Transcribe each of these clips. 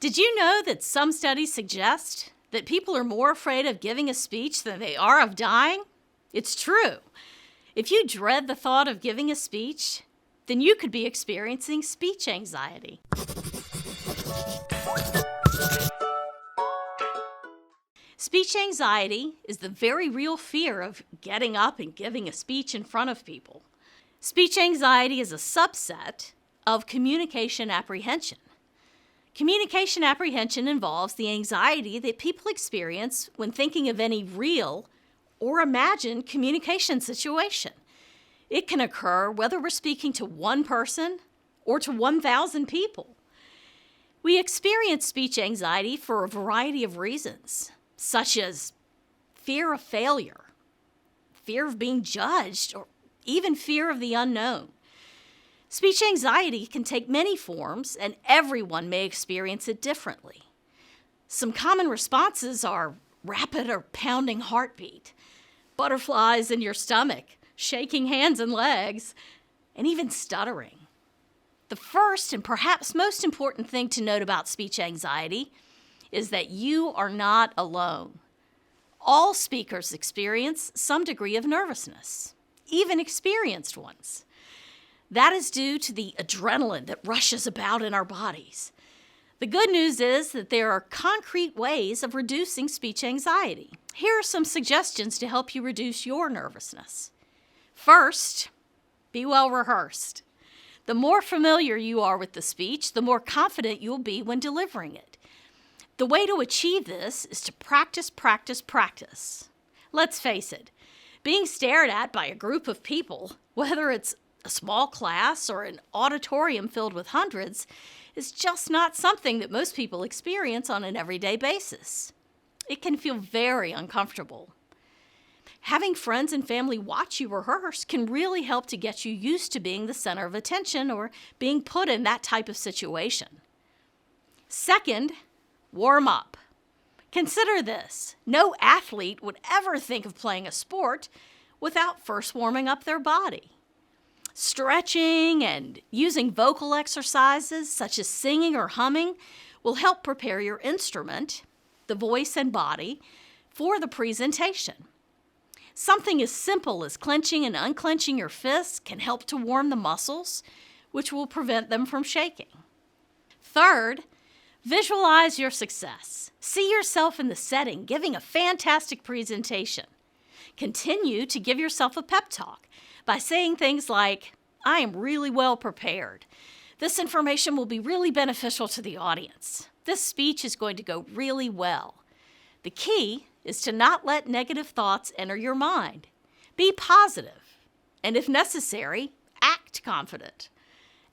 Did you know that some studies suggest that people are more afraid of giving a speech than they are of dying? It's true. If you dread the thought of giving a speech, then you could be experiencing speech anxiety. Speech anxiety is the very real fear of getting up and giving a speech in front of people. Speech anxiety is a subset of communication apprehension. Communication apprehension involves the anxiety that people experience when thinking of any real or imagined communication situation. It can occur whether we're speaking to one person or to 1,000 people. We experience speech anxiety for a variety of reasons, such as fear of failure, fear of being judged, or even fear of the unknown. Speech anxiety can take many forms, and everyone may experience it differently. Some common responses are rapid or pounding heartbeat, butterflies in your stomach, shaking hands and legs, and even stuttering. The first and perhaps most important thing to note about speech anxiety is that you are not alone. All speakers experience some degree of nervousness, even experienced ones. That is due to the adrenaline that rushes about in our bodies. The good news is that there are concrete ways of reducing speech anxiety. Here are some suggestions to help you reduce your nervousness. First, be well rehearsed. The more familiar you are with the speech, the more confident you'll be when delivering it. The way to achieve this is to practice, practice, practice. Let's face it, being stared at by a group of people, whether it's a small class or an auditorium filled with hundreds, is just not something that most people experience on an everyday basis. It can feel very uncomfortable. Having friends and family watch you rehearse can really help to get you used to being the center of attention or being put in that type of situation. Second, warm up. Consider this. No athlete would ever think of playing a sport without first warming up their body. Stretching and using vocal exercises such as singing or humming will help prepare your instrument, the voice and body, for the presentation. Something as simple as clenching and unclenching your fists can help to warm the muscles, which will prevent them from shaking. Third, visualize your success. See yourself in the setting giving a fantastic presentation. Continue to give yourself a pep talk by saying things like, "I am really well prepared. This information will be really beneficial to the audience. This speech is going to go really well." The key is to not let negative thoughts enter your mind. Be positive, and if necessary, act confident.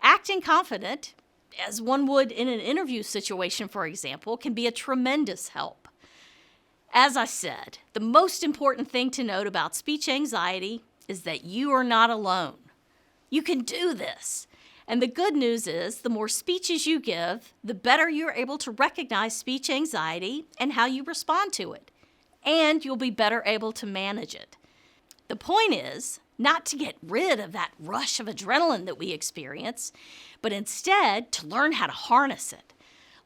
Acting confident, as one would in an interview situation, for example, can be a tremendous help. As I said, the most important thing to note about speech anxiety is that you are not alone. You can do this. And the good news is the more speeches you give, the better you're able to recognize speech anxiety and how you respond to it. And you'll be better able to manage it. The point is not to get rid of that rush of adrenaline that we experience, but instead to learn how to harness it.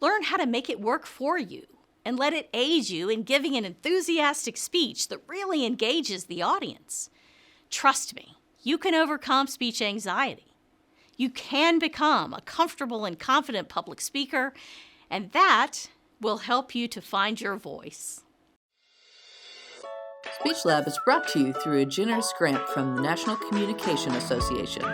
Learn how to make it work for you and let it aid you in giving an enthusiastic speech that really engages the audience. Trust me, you can overcome speech anxiety. You can become a comfortable and confident public speaker, and that will help you to find your voice. Speech Lab is brought to you through a generous grant from the National Communication Association.